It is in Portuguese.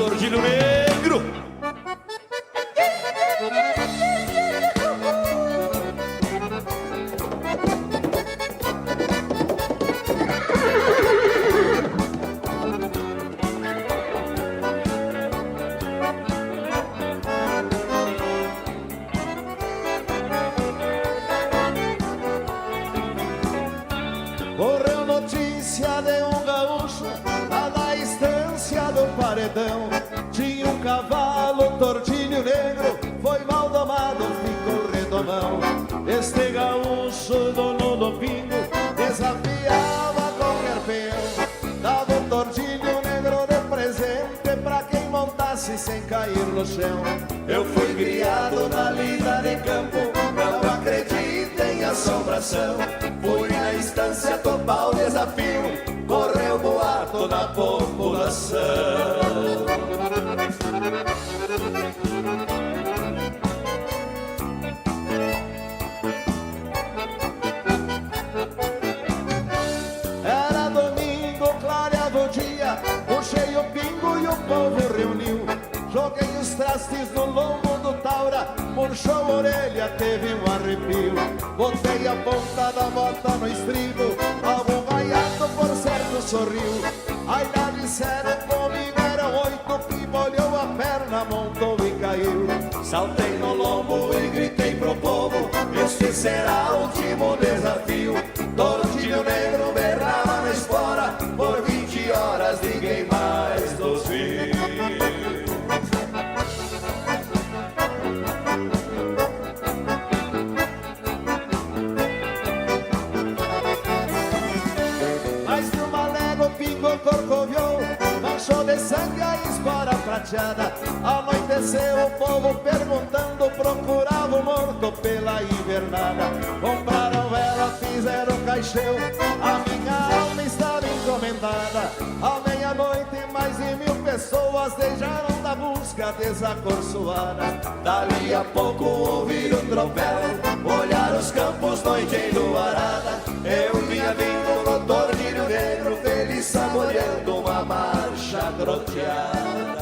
Tordilho Negro. Correu notícia de um gaúcho lá na estância do Paredão. Tinha um cavalo, Tordilho Negro, foi mal domado, ficou redomão. Este gaúcho, dono do pingo, desafiava qualquer peão. Dava o Tordilho Negro de presente pra quem montasse sem cair no chão. Eu fui criado na lida de campo, não acredito em assombração. Fui na estância topar o desafio, correu boato na população. Era domingo, clareava o dia, puxei o pingo e o povo reuniu. Joguei os trastes no lombo do Taura, murchou a orelha, teve um arrepio. Botei a ponta da bota no estribo, algum gaiato por certo sorriu. Aí lá disseram comigo eram 8, que molhou a perna, montou e caiu. Saltei no lombo e gritei pro povo, este será o último desafio. Tordilho Negro berrava na espora, por 20 horas ninguém mais nos viu. Corcoviou, manchou de sangue a espora prateada. Anoiteceu, o povo perguntando, procurava o morto pela invernada. Compraram vela, fizeram caixão, a minha alma estava encomendada. À meia-noite mais de 1000 pessoas deixaram da busca desacorçoada. Dali a pouco ouviram um tropel, olhar os campos, noite enluarada. Eu vinha vindo no Tordilho Negro, feliz saboreando uma marcha troteada.